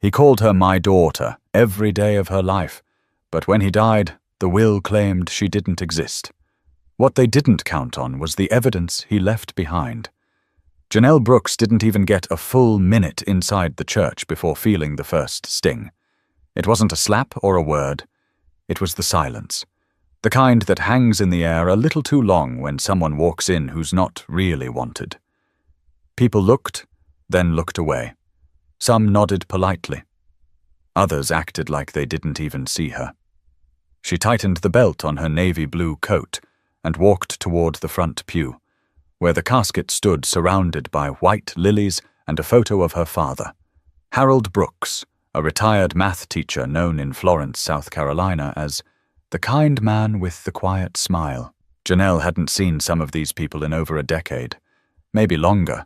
He called her my daughter every day of her life, but when he died, the will claimed she didn't exist. What they didn't count on was the evidence he left behind. Janelle Brooks didn't even get a full minute inside the church before feeling the first sting. It wasn't a slap or a word. It was the silence. The kind that hangs in the air a little too long when someone walks in who's not really wanted. People looked, then looked away. Some nodded politely. Others acted like they didn't even see her. She tightened the belt on her navy blue coat and walked toward the front pew, where the casket stood surrounded by white lilies and a photo of her father, Harold Brooks, a retired math teacher known in Florence, South Carolina as the kind man with the quiet smile. Janelle hadn't seen some of these people in over a decade, maybe longer,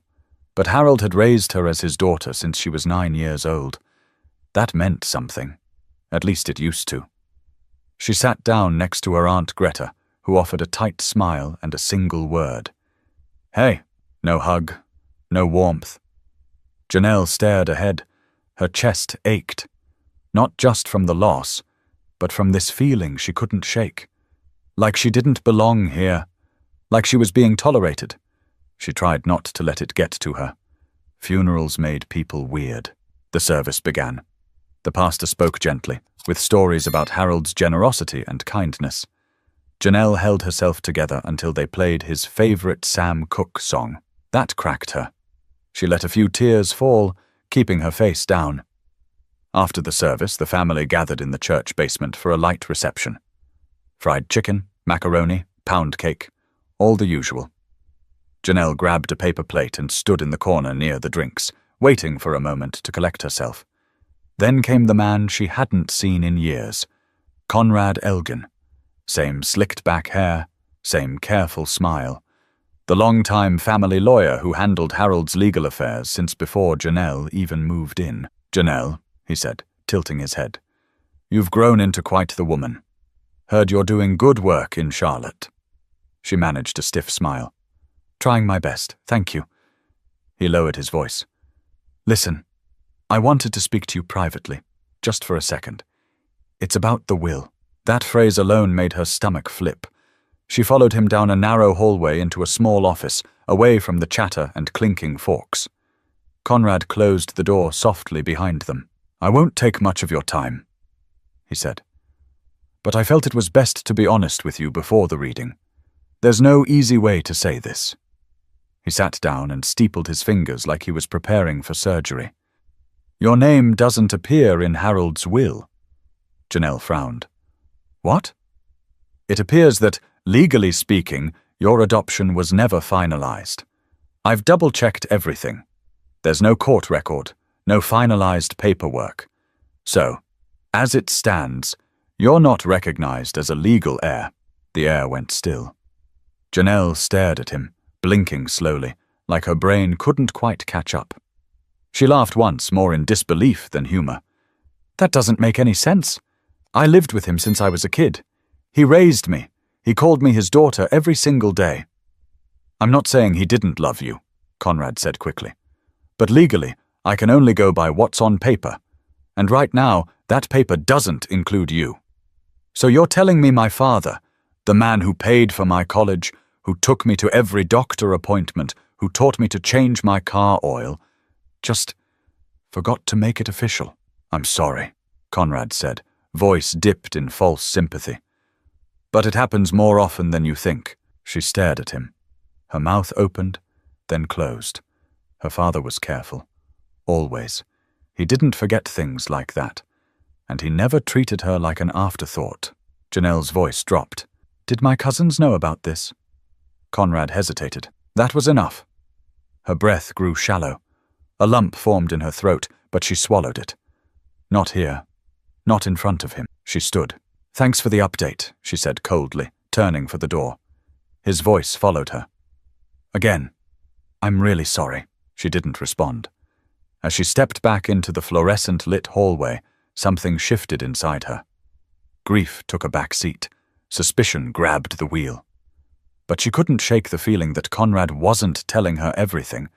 but Harold had raised her as his daughter since she was 9 years old. That meant something. At least it used to. She sat down next to her Aunt Greta, who offered a tight smile and a single word. Hey, no hug, no warmth. Janelle stared ahead. Her chest ached, not just from the loss, but from this feeling she couldn't shake. Like she didn't belong here, like she was being tolerated. She tried not to let it get to her. Funerals made people weird. The service began. The pastor spoke gently, with stories about Harold's generosity and kindness. Janelle held herself together until they played his favorite Sam Cooke song. That cracked her. She let a few tears fall, keeping her face down. After the service, the family gathered in the church basement for a light reception. Fried chicken, macaroni, pound cake, all the usual. Janelle grabbed a paper plate and stood in the corner near the drinks, waiting for a moment to collect herself. Then came the man she hadn't seen in years, Conrad Elgin. Same slicked-back hair, same careful smile. The long-time family lawyer who handled Harold's legal affairs since before Janelle even moved in. Janelle, he said, tilting his head, you've grown into quite the woman. Heard you're doing good work in Charlotte. She managed a stiff smile. Trying my best, thank you. He lowered his voice. Listen, I wanted to speak to you privately, just for a second. It's about the will. That phrase alone made her stomach flip. She followed him down a narrow hallway into a small office, away from the chatter and clinking forks. Conrad closed the door softly behind them. I won't take much of your time, he said. But I felt it was best to be honest with you before the reading. There's no easy way to say this. He sat down and steepled his fingers like he was preparing for surgery. Your name doesn't appear in Harold's will. Janelle frowned. What? It appears that, legally speaking, your adoption was never finalized. I've double-checked everything. There's no court record, no finalized paperwork. So, as it stands, you're not recognized as a legal heir. The heir went still. Janelle stared at him, blinking slowly, like her brain couldn't quite catch up. She laughed once, more in disbelief than humor. That doesn't make any sense. I lived with him since I was a kid. He raised me. He called me his daughter every single day. I'm not saying he didn't love you, Conrad said quickly. But legally, I can only go by what's on paper. And right now, that paper doesn't include you. So you're telling me my father, the man who paid for my college, who took me to every doctor appointment, who taught me to change my car oil, just forgot to make it official. I'm sorry, Conrad said, voice dipped in false sympathy. But it happens more often than you think. She stared at him. Her mouth opened, then closed. Her father was careful. Always. He didn't forget things like that. And he never treated her like an afterthought. Janelle's voice dropped. Did my cousins know about this? Conrad hesitated. That was enough. Her breath grew shallow. A lump formed in her throat, but she swallowed it. Not here. Not in front of him. She stood. Thanks for the update, she said coldly, turning for the door. His voice followed her. Again. I'm really sorry. She didn't respond. As she stepped back into the fluorescent-lit hallway, something shifted inside her. Grief took a back seat. Suspicion grabbed the wheel. But she couldn't shake the feeling that Conrad wasn't telling her everything,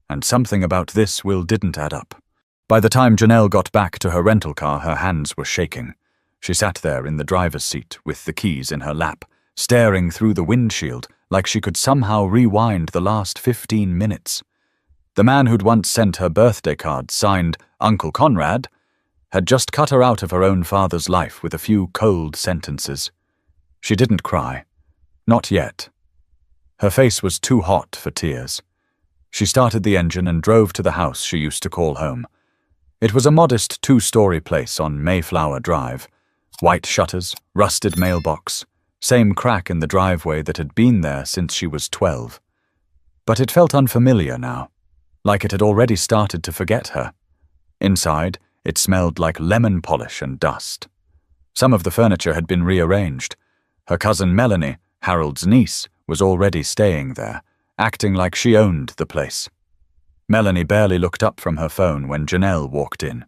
and something about this will didn't add up. By the time Janelle got back to her rental car, her hands were shaking. She sat there in the driver's seat with the keys in her lap, staring through the windshield like she could somehow rewind the last 15 minutes. The man who'd once sent her birthday card signed Uncle Conrad had just cut her out of her own father's life with a few cold sentences. She didn't cry. Not yet. Her face was too hot for tears. She started the engine and drove to the house she used to call home. It was a modest 2-story place on Mayflower Drive. White shutters, rusted mailbox, same crack in the driveway that had been there since she was 12. But it felt unfamiliar now, like it had already started to forget her. Inside, it smelled like lemon polish and dust. Some of the furniture had been rearranged. Her cousin Melanie, Harold's niece, was already staying there, acting like she owned the place. Melanie barely looked up from her phone when Janelle walked in.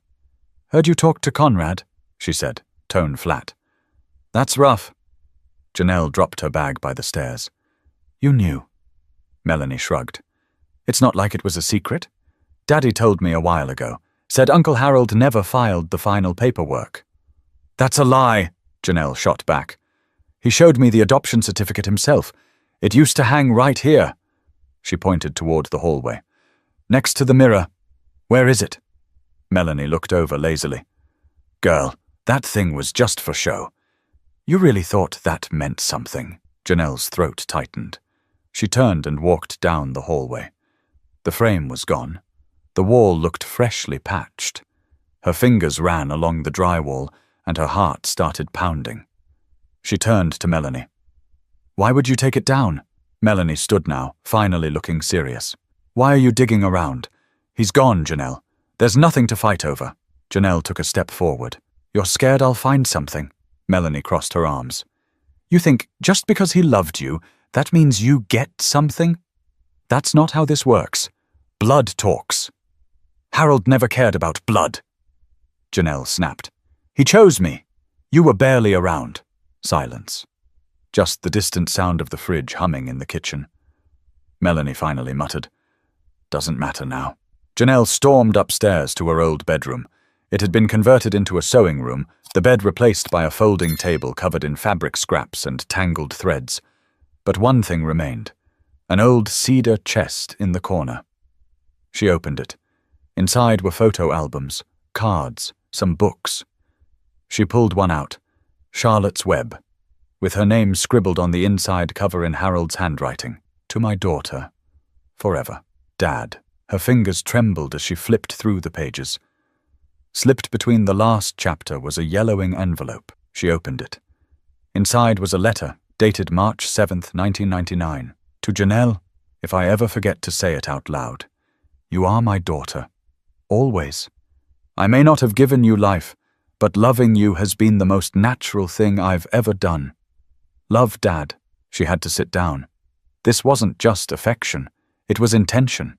"Heard you talk to Conrad," she said, tone flat. "That's rough." Janelle dropped her bag by the stairs. "You knew." Melanie shrugged. "It's not like it was a secret. Daddy told me a while ago. Said Uncle Harold never filed the final paperwork." "That's a lie," Janelle shot back. "He showed me the adoption certificate himself. It used to hang right here." She pointed toward the hallway. "Next to the mirror. Where is it?" Melanie looked over lazily. "Girl, that thing was just for show." "You really thought that meant something?" Janelle's throat tightened. She turned and walked down the hallway. The frame was gone. The wall looked freshly patched. Her fingers ran along the drywall, and her heart started pounding. She turned to Melanie. "Why would you take it down?" Melanie stood now, finally looking serious. "Why are you digging around? He's gone, Janelle. There's nothing to fight over." Janelle took a step forward. "You're scared I'll find something?" Melanie crossed her arms. "You think just because he loved you, that means you get something? That's not how this works. Blood talks." "Harold never cared about blood." Janelle snapped. "He chose me. You were barely around." Silence. Just the distant sound of the fridge humming in the kitchen. Melanie finally muttered, "Doesn't matter now." Janelle stormed upstairs to her old bedroom. It had been converted into a sewing room, the bed replaced by a folding table covered in fabric scraps and tangled threads. But one thing remained, an old cedar chest in the corner. She opened it. Inside were photo albums, cards, some books. She pulled one out, Charlotte's Web, with her name scribbled on the inside cover in Harold's handwriting. "To my daughter. Forever. Dad." Her fingers trembled as she flipped through the pages. Slipped between the last chapter was a yellowing envelope. She opened it. Inside was a letter, dated March 7th, 1999. "To Janelle, if I ever forget to say it out loud. You are my daughter. Always. I may not have given you life, but loving you has been the most natural thing I've ever done. Love, Dad." She had to sit down. This wasn't just affection. It was intention.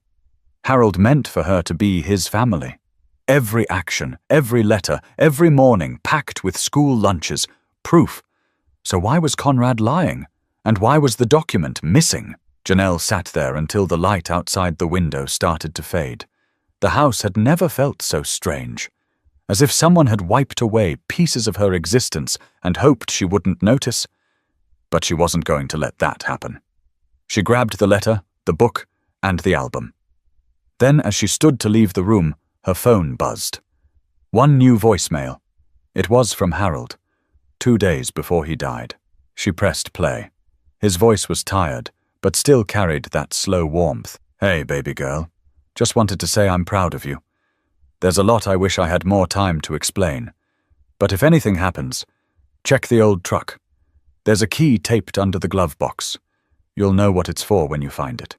Harold meant for her to be his family. Every action, every letter, every morning packed with school lunches, proof. So why was Conrad lying? And why was the document missing? Janelle sat there until the light outside the window started to fade. The house had never felt so strange. As if someone had wiped away pieces of her existence and hoped she wouldn't notice. But she wasn't going to let that happen. She grabbed the letter, the book, and the album. Then, as she stood to leave the room, her phone buzzed. One new voicemail. It was from Harold, 2 days before he died. She pressed play. His voice was tired, but still carried that slow warmth. "Hey, baby girl. Just wanted to say I'm proud of you. There's a lot I wish I had more time to explain. But if anything happens, check the old truck. There's a key taped under the glove box. You'll know what it's for when you find it.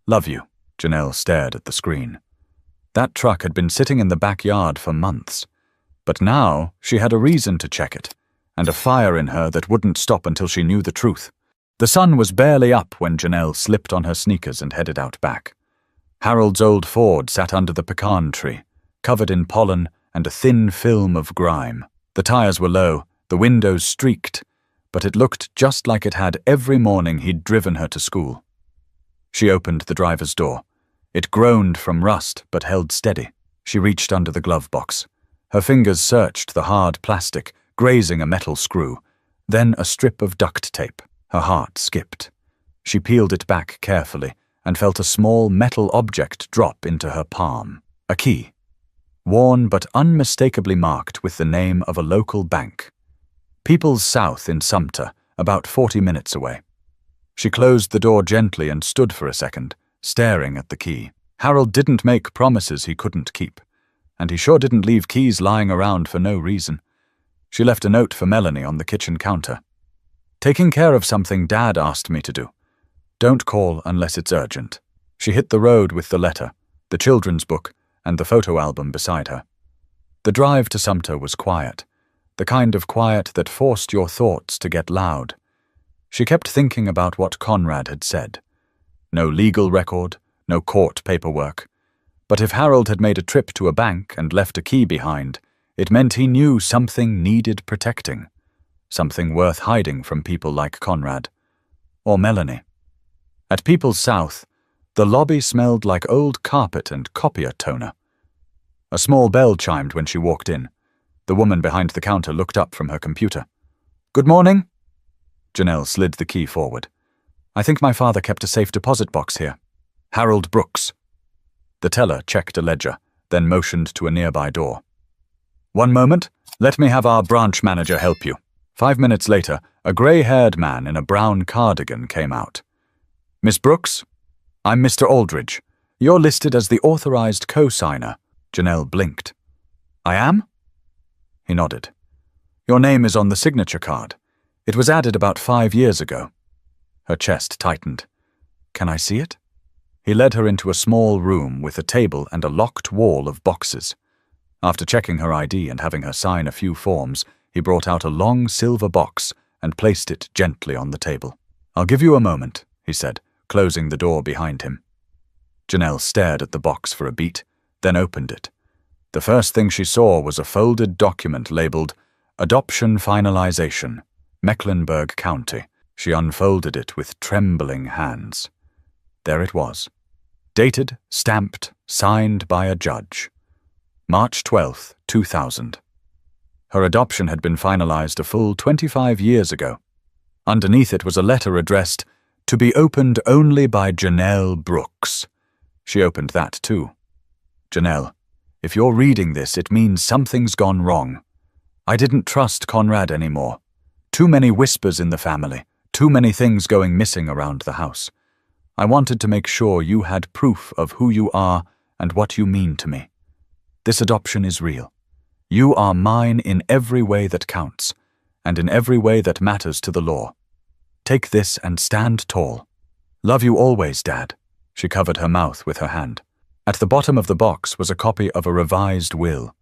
Love you." Janelle stared at the screen. That truck had been sitting in the backyard for months. But now she had a reason to check it, and a fire in her that wouldn't stop until she knew the truth. The sun was barely up when Janelle slipped on her sneakers and headed out back. Harold's old Ford sat under the pecan tree, covered in pollen and a thin film of grime. The tires were low, the windows streaked, but it looked just like it had every morning he'd driven her to school. She opened the driver's door. It groaned from rust but held steady. She reached under the glove box. Her fingers searched the hard plastic, grazing a metal screw, then a strip of duct tape. Her heart skipped. She peeled it back carefully and felt a small metal object drop into her palm. A key, worn but unmistakably marked with the name of a local bank. People's South in Sumter, about 40 minutes away. She closed the door gently and stood for a second, staring at the key. Harold didn't make promises he couldn't keep, and he sure didn't leave keys lying around for no reason. She left a note for Melanie on the kitchen counter. "Taking care of something Dad asked me to do. Don't call unless it's urgent." She hit the road with the letter, the children's book, and the photo album beside her. The drive to Sumter was quiet, the kind of quiet that forced your thoughts to get loud. She kept thinking about what Conrad had said. No legal record, no court paperwork. But if Harold had made a trip to a bank and left a key behind, it meant he knew something needed protecting, something worth hiding from people like Conrad. Or Melanie. At People's South, the lobby smelled like old carpet and copier toner. A small bell chimed when she walked in. The woman behind the counter looked up from her computer. "Good morning." Janelle slid the key forward. "I think my father kept a safe deposit box here. Harold Brooks." The teller checked a ledger, then motioned to a nearby door. "One moment. Let me have our branch manager help you." 5 minutes later, a grey-haired man in a brown cardigan came out. "Miss Brooks? I'm Mr. Aldridge. You're listed as the authorized co-signer." Janelle blinked. "I am?" He nodded. "Your name is on the signature card. It was added about 5 years ago." Her chest tightened. "Can I see it?" He led her into a small room with a table and a locked wall of boxes. After checking her ID and having her sign a few forms, he brought out a long silver box and placed it gently on the table. "I'll give you a moment," he said, closing the door behind him. Janelle stared at the box for a beat, then opened it. The first thing she saw was a folded document labeled Adoption Finalization, Mecklenburg County. She unfolded it with trembling hands. There it was. Dated, stamped, signed by a judge. March 12, 2000. Her adoption had been finalized a full 25 years ago. Underneath it was a letter addressed, "To be opened only by Janelle Brooks." She opened that too. "Janelle, if you're reading this, it means something's gone wrong. I didn't trust Conrad anymore. Too many whispers in the family, too many things going missing around the house. I wanted to make sure you had proof of who you are and what you mean to me. This adoption is real. You are mine in every way that counts, and in every way that matters to the law. Take this and stand tall. Love you always, Dad." She covered her mouth with her hand. At the bottom of the box was a copy of a revised will.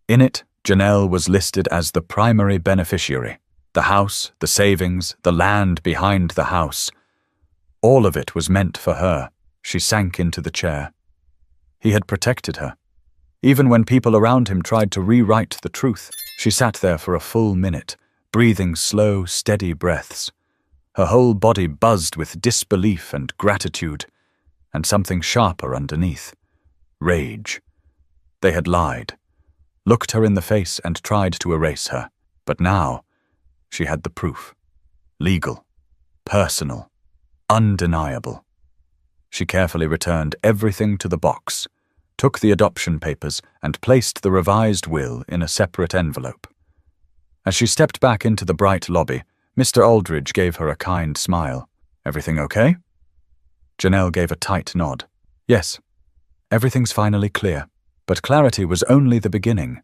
In it, Janelle was listed as the primary beneficiary. The house, the savings, the land behind the house. All of it was meant for her. She sank into the chair. He had protected her. Even when people around him tried to rewrite the truth, she sat there for a full minute, breathing slow, steady breaths. Her whole body buzzed with disbelief and gratitude, and something sharper underneath. Rage. They had lied, looked her in the face and tried to erase her. But now, she had the proof. Legal, personal, undeniable. She carefully returned everything to the box, took the adoption papers, and placed the revised will in a separate envelope. As she stepped back into the bright lobby, Mr. Aldridge gave her a kind smile. "Everything okay?" Janelle gave a tight nod. "Yes, everything's finally clear." But clarity was only the beginning.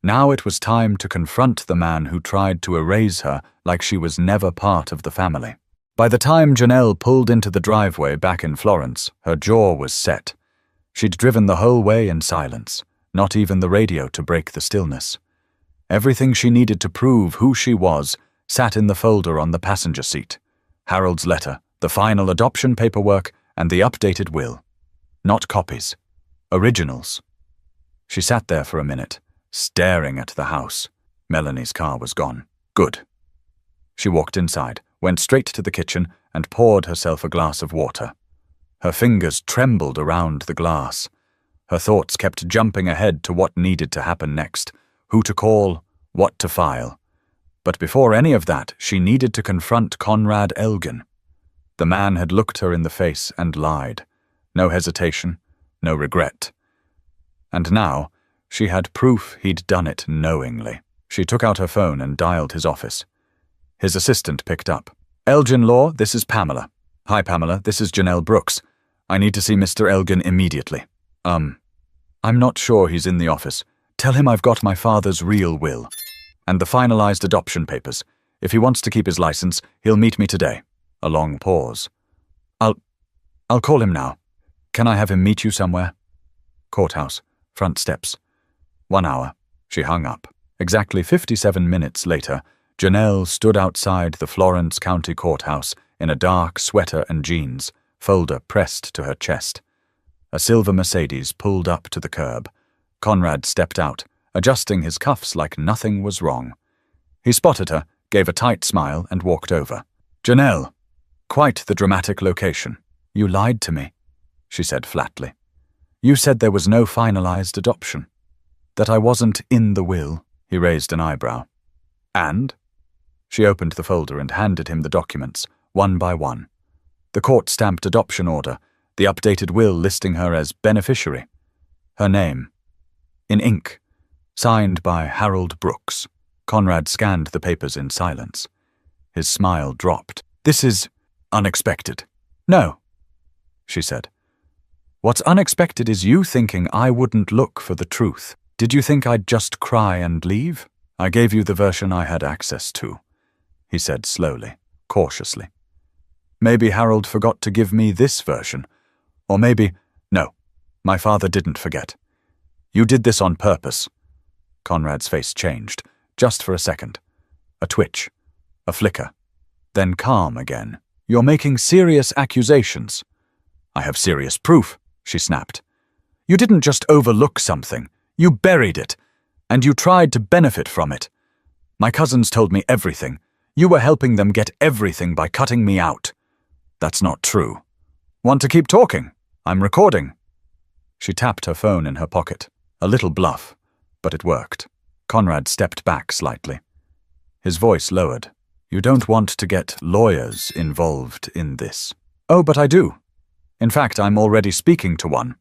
Now it was time to confront the man who tried to erase her like she was never part of the family. By the time Janelle pulled into the driveway back in Florence, her jaw was set. She'd driven the whole way in silence, not even the radio to break the stillness. Everything she needed to prove who she was sat in the folder on the passenger seat. Harold's letter, the final adoption paperwork, and the updated will. Not copies. Originals. She sat there for a minute, staring at the house. Melanie's car was gone. Good. She walked inside, went straight to the kitchen, and poured herself a glass of water. Her fingers trembled around the glass. Her thoughts kept jumping ahead to what needed to happen next, who to call, what to file. But before any of that, she needed to confront Conrad Elgin. The man had looked her in the face and lied. No hesitation, no regret. And now, she had proof he'd done it knowingly. She took out her phone and dialed his office. His assistant picked up. "Elgin Law, this is Pamela." "Hi, Pamela, this is Janelle Brooks. I need to see Mr. Elgin immediately." I'm not sure he's in the office. Tell him I've got my father's real will. And the finalized adoption papers. If he wants to keep his license, he'll meet me today." A long pause. I'll call him now. Can I have him meet you somewhere?" "Courthouse. Front steps." 1 hour. She hung up. Exactly 57 minutes later, Janelle stood outside the Florence County Courthouse in a dark sweater and jeans, folder pressed to her chest. A silver Mercedes pulled up to the curb. Conrad stepped out, adjusting his cuffs like nothing was wrong. He spotted her, gave a tight smile, and walked over. "Janelle." Quite the dramatic location. "You lied to me," she said flatly. "You said there was no finalized adoption. That I wasn't in the will." He raised an eyebrow. "And?" She opened the folder and handed him the documents, one by one. The court-stamped adoption order, the updated will listing her as beneficiary. Her name. In ink. Signed by Harold Brooks. Conrad scanned the papers in silence. His smile dropped. "This is unexpected." "No," she said. "What's unexpected is you thinking I wouldn't look for the truth. Did you think I'd just cry and leave? I gave you the version I had access to," he said slowly, cautiously. "Maybe Harold forgot to give me this version. Or maybe— No, my father didn't forget. You did this on purpose." Conrad's face changed, just for a second. A twitch. A flicker. Then calm again. "You're making serious accusations." "I have serious proof," she snapped. "You didn't just overlook something. You buried it. And you tried to benefit from it. My cousins told me everything. You were helping them get everything by cutting me out. That's not true. Want to keep talking? I'm recording." She tapped her phone in her pocket. A little bluff, but it worked. Conrad stepped back slightly. His voice lowered. "You don't want to get lawyers involved in this." "Oh, but I do. In fact, I'm already speaking to one.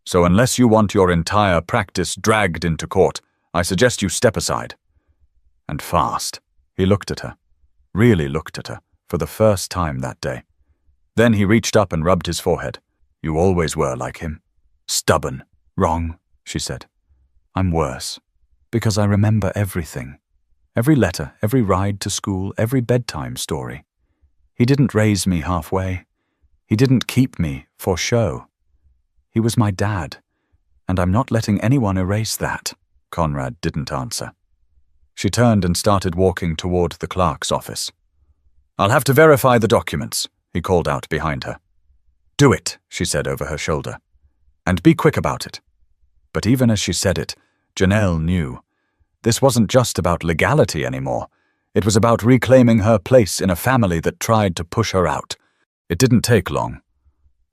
So unless you want your entire practice dragged into court, I suggest you step aside." And fast. He looked at her. Really looked at her, for the first time that day. Then he reached up and rubbed his forehead. "You always were like him. Stubborn." "Wrong," she said. "I'm worse. Because I remember everything. Every letter, every ride to school, every bedtime story. He didn't raise me halfway. He didn't keep me for show. He was my dad, and I'm not letting anyone erase that." Conrad didn't answer. She turned and started walking toward the clerk's office. "I'll have to verify the documents," he called out behind her. "Do it," she said over her shoulder. "And be quick about it." But even as she said it, Janelle knew. This wasn't just about legality anymore. It was about reclaiming her place in a family that tried to push her out. It didn't take long.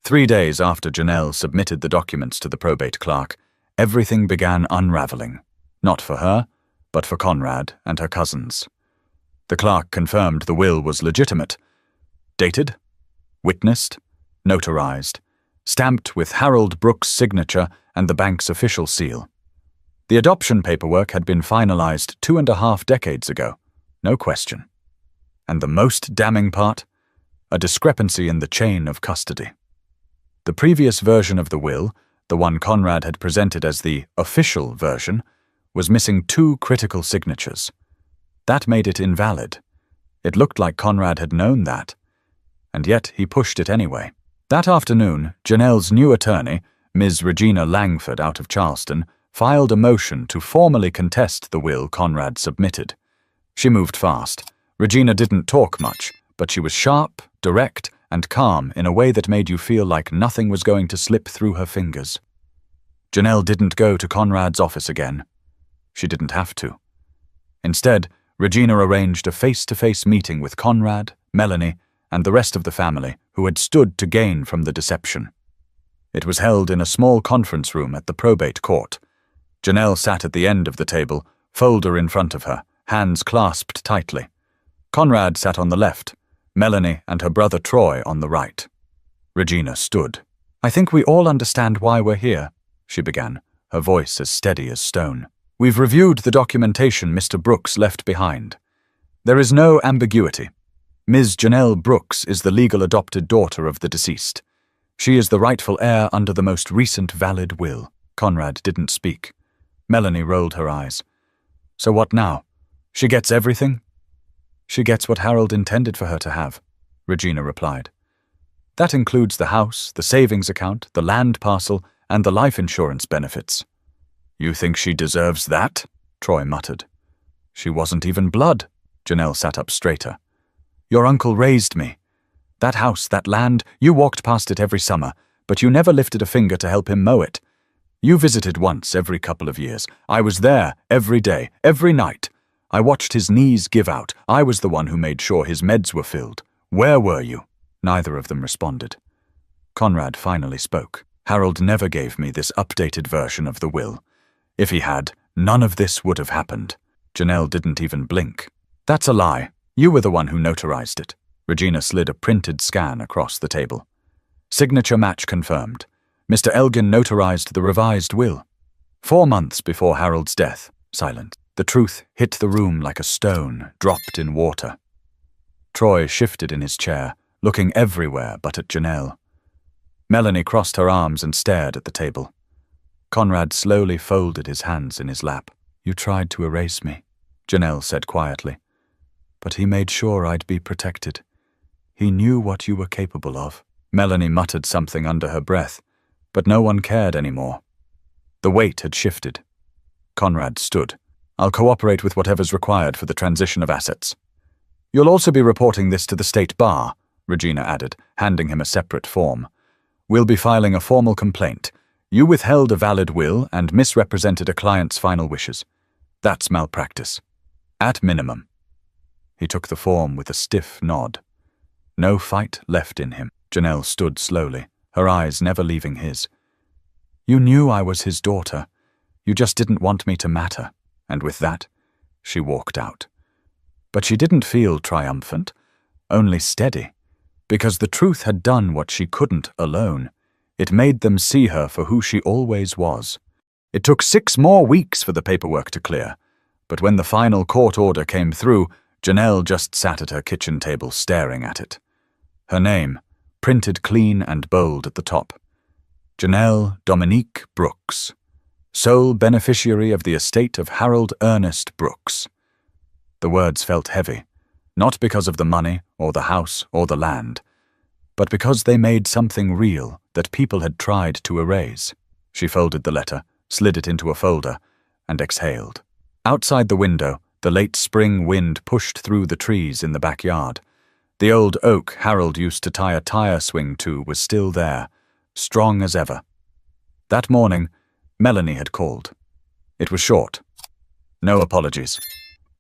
3 days after Janelle submitted the documents to the probate clerk, everything began unraveling. Not for her, but for Conrad and her cousins. The clerk confirmed the will was legitimate. Dated, witnessed, notarized, stamped with Harold Brooks' signature and the bank's official seal. The adoption paperwork had been finalized 2.5 decades ago, no question. And the most damning part? A discrepancy in the chain of custody. The previous version of the will, the one Conrad had presented as the official version, was missing 2 critical signatures. That made it invalid. It looked like Conrad had known that. And yet he pushed it anyway. That afternoon, Janelle's new attorney, Ms. Regina Langford out of Charleston, filed a motion to formally contest the will Conrad submitted. She moved fast. Regina didn't talk much, but she was sharp, direct, and calm in a way that made you feel like nothing was going to slip through her fingers. Janelle didn't go to Conrad's office again. She didn't have to. Instead, Regina arranged a face-to-face meeting with Conrad, Melanie, and the rest of the family who had stood to gain from the deception. It was held in a small conference room at the probate court. Janelle sat at the end of the table, folder in front of her, hands clasped tightly. Conrad sat on the left, Melanie and her brother Troy on the right. Regina stood. "I think we all understand why we're here," she began, her voice as steady as stone. "We've reviewed the documentation Mr. Brooks left behind. There is no ambiguity. Ms. Janelle Brooks is the legal adopted daughter of the deceased. She is the rightful heir under the most recent valid will." Conrad didn't speak. Melanie rolled her eyes. "So what now? She gets everything?" "She gets what Harold intended for her to have," Regina replied. "That includes the house, the savings account, the land parcel, and the life insurance benefits." "You think she deserves that?" Troy muttered. "She wasn't even blood." Janelle sat up straighter. "Your uncle raised me. That house, that land, you walked past it every summer, but you never lifted a finger to help him mow it. You visited once every couple of years. I was there every day, every night. I watched his knees give out. I was the one who made sure his meds were filled. Where were you?" Neither of them responded. Conrad finally spoke. "Harold never gave me this updated version of the will. If he had, none of this would have happened." Janelle didn't even blink. "That's a lie. You were the one who notarized it." Regina slid a printed scan across the table. "Signature match confirmed. Mr. Elgin notarized the revised will. 4 months before Harold's death." Silent. The truth hit the room like a stone dropped in water. Troy shifted in his chair, looking everywhere but at Janelle. Melanie crossed her arms and stared at the table. Conrad slowly folded his hands in his lap. "You tried to erase me," Janelle said quietly. "But he made sure I'd be protected. He knew what you were capable of." Melanie muttered something under her breath, but no one cared anymore. The weight had shifted. Conrad stood. "I'll cooperate with whatever's required for the transition of assets." "You'll also be reporting this to the state bar," Regina added, handing him a separate form. "We'll be filing a formal complaint. You withheld a valid will and misrepresented a client's final wishes. That's malpractice. At minimum." He took the form with a stiff nod. No fight left in him. Janelle stood slowly, her eyes never leaving his. "You knew I was his daughter. You just didn't want me to matter." And with that, she walked out. But she didn't feel triumphant, only steady, because the truth had done what she couldn't alone. It made them see her for who she always was. It took 6 more weeks for the paperwork to clear, but when the final court order came through, Janelle just sat at her kitchen table staring at it. Her name, printed clean and bold at the top. Janelle Dominique Brooks, sole beneficiary of the estate of Harold Ernest Brooks. The words felt heavy, not because of the money or the house or the land, but because they made something real that people had tried to erase. She folded the letter, slid it into a folder, and exhaled. Outside the window, the late spring wind pushed through the trees in the backyard. The old oak Harold used to tie a tire swing to was still there, strong as ever. That morning, Melanie had called. It was short. No apologies.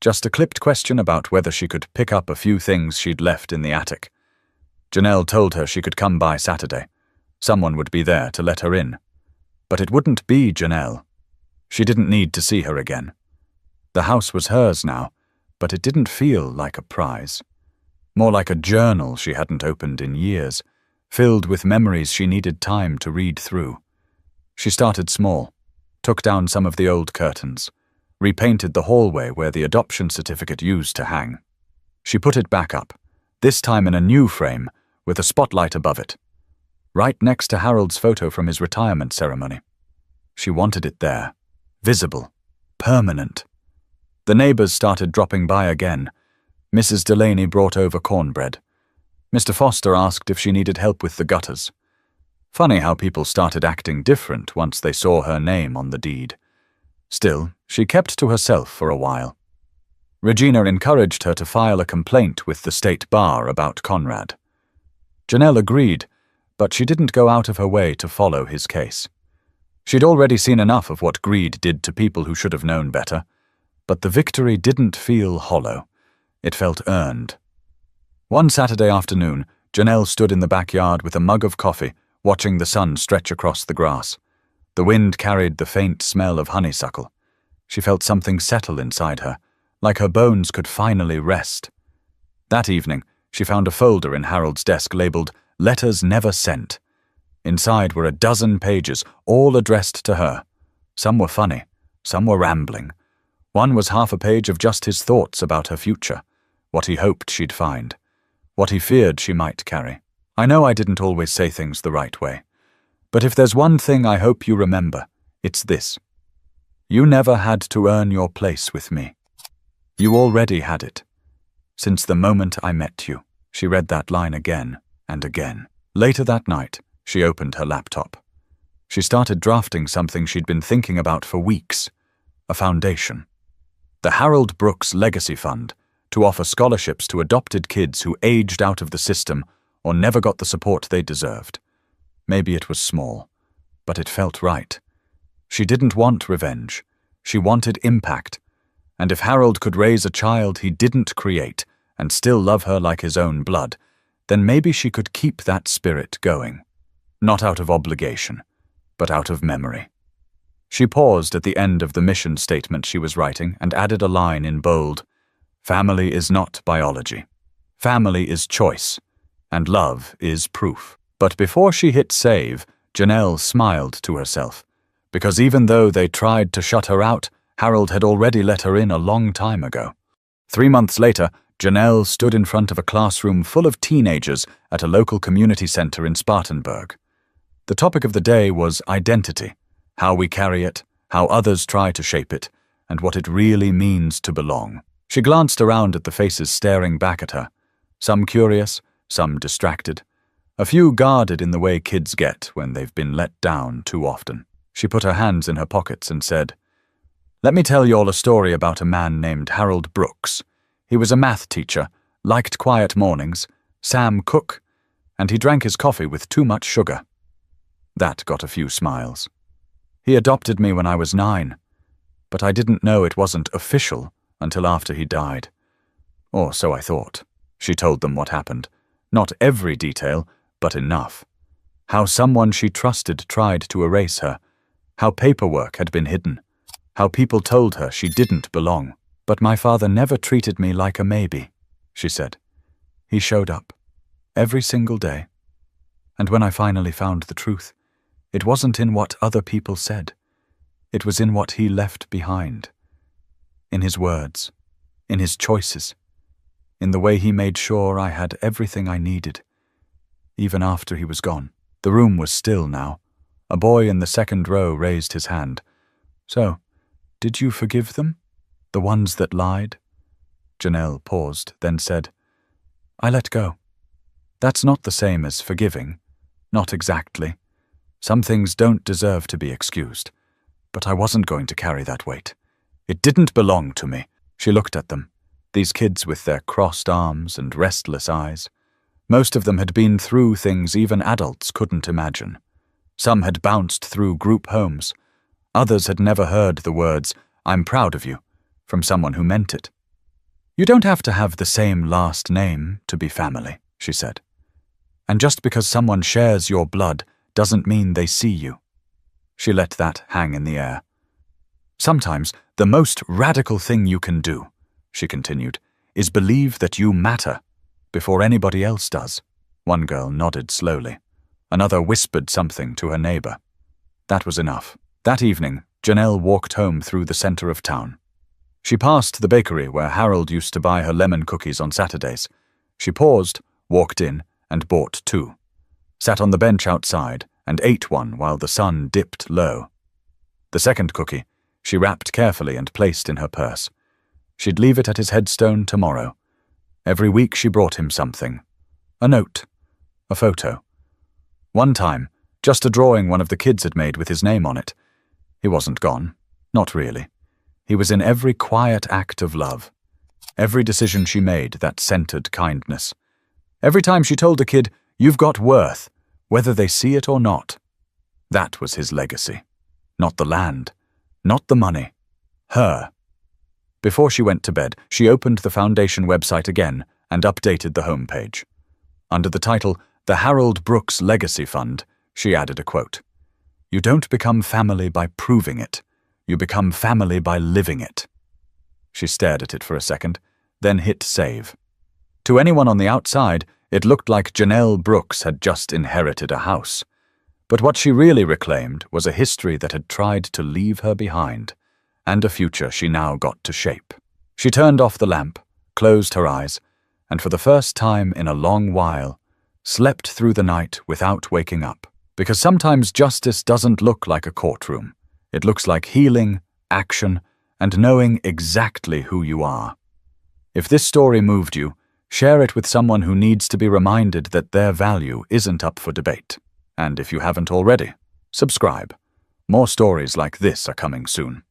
Just a clipped question about whether she could pick up a few things she'd left in the attic. Janelle told her she could come by Saturday. Someone would be there to let her in. But it wouldn't be Janelle. She didn't need to see her again. The house was hers now, but it didn't feel like a prize. More like a journal she hadn't opened in years, filled with memories she needed time to read through. She started small, took down some of the old curtains, repainted the hallway where the adoption certificate used to hang. She put it back up, this time in a new frame with a spotlight above it, right next to Harold's photo from his retirement ceremony. She wanted it there, visible, permanent. The neighbors started dropping by again. Mrs. Delaney brought over cornbread. Mr. Foster asked if she needed help with the gutters. Funny how people started acting different once they saw her name on the deed. Still, she kept to herself for a while. Regina encouraged her to file a complaint with the state bar about Conrad. Janelle agreed, but she didn't go out of her way to follow his case. She'd already seen enough of what greed did to people who should have known better, but the victory didn't feel hollow. It felt earned. One Saturday afternoon, Janelle stood in the backyard with a mug of coffee, watching the sun stretch across the grass. The wind carried the faint smell of honeysuckle. She felt something settle inside her, like her bones could finally rest. That evening, she found a folder in Harold's desk labeled "Letters Never Sent." Inside were a dozen pages, all addressed to her. Some were funny, some were rambling. One was half a page of just his thoughts about her future, what he hoped she'd find, what he feared she might carry. I know I didn't always say things the right way, but if there's one thing I hope you remember, it's this. You never had to earn your place with me. You already had it. Since the moment I met you. She read that line again and again. Later that night, she opened her laptop. She started drafting something she'd been thinking about for weeks. A foundation. The Harold Brooks Legacy Fund, to offer scholarships to adopted kids who aged out of the system or never got the support they deserved. Maybe it was small, but it felt right. She didn't want revenge. She wanted impact. And if Harold could raise a child he didn't create and still love her like his own blood, then maybe she could keep that spirit going. Not out of obligation, but out of memory. She paused at the end of the mission statement she was writing and added a line in bold. Family is not biology. Family is choice, and love is proof. But before she hit save, Janelle smiled to herself, because even though they tried to shut her out, Harold had already let her in a long time ago. 3 months later, Janelle stood in front of a classroom full of teenagers at a local community center in Spartanburg. The topic of the day was identity, how we carry it, how others try to shape it, and what it really means to belong. She glanced around at the faces staring back at her, some curious, some distracted, a few guarded in the way kids get when they've been let down too often. She put her hands in her pockets and said, "Let me tell you all a story about a man named Harold Brooks. He was a math teacher, liked quiet mornings, Sam Cook, and he drank his coffee with too much sugar." That got a few smiles. "He adopted me when I was 9, but I didn't know it wasn't official until after he died. Or so I thought." She told them what happened. Not every detail, but enough. How someone she trusted tried to erase her. How paperwork had been hidden. How people told her she didn't belong. "But my father never treated me like a maybe," she said. "He showed up. Every single day. And when I finally found the truth, it wasn't in what other people said. It was in what he left behind. In his words. In his choices. In the way he made sure I had everything I needed. Even after he was gone." The room was still now. A boy in the second row raised his hand. "So, did you forgive them? The ones that lied?" Janelle paused, then said, "I let go. That's not the same as forgiving. Not exactly. Some things don't deserve to be excused. But I wasn't going to carry that weight. It didn't belong to me." She looked at them, these kids with their crossed arms and restless eyes. Most of them had been through things even adults couldn't imagine. Some had bounced through group homes. Others had never heard the words, "I'm proud of you," from someone who meant it. "You don't have to have the same last name to be family," she said. "And just because someone shares your blood doesn't mean they see you." She let that hang in the air. "Sometimes the most radical thing you can do," she continued, "is believe that you matter before anybody else does." One girl nodded slowly. Another whispered something to her neighbor. That was enough. That evening, Janelle walked home through the center of town. She passed the bakery where Harold used to buy her lemon cookies on Saturdays. She paused, walked in, and bought 2. Sat on the bench outside and ate one while the sun dipped low. The second cookie, she wrapped carefully and placed in her purse. She'd leave it at his headstone tomorrow. Every week she brought him something. A note. A photo. One time, just a drawing one of the kids had made with his name on it. He wasn't gone. Not really. He was in every quiet act of love. Every decision she made that centered kindness. Every time she told a kid, "You've got worth," whether they see it or not. That was his legacy. Not the land. Not the money. Her. Before she went to bed, she opened the Foundation website again and updated the homepage. Under the title, "The Harold Brooks Legacy Fund," She added a quote. "You don't become family by proving it. You become family by living it." She stared at it for a second, then hit save. To anyone on the outside, it looked like Janelle Brooks had just inherited a house. But what she really reclaimed was a history that had tried to leave her behind, and a future she now got to shape. She turned off the lamp, closed her eyes, and for the first time in a long while, slept through the night without waking up. Because sometimes justice doesn't look like a courtroom. It looks like healing, action, and knowing exactly who you are. If this story moved you, share it with someone who needs to be reminded that their value isn't up for debate. And if you haven't already, subscribe. More stories like this are coming soon.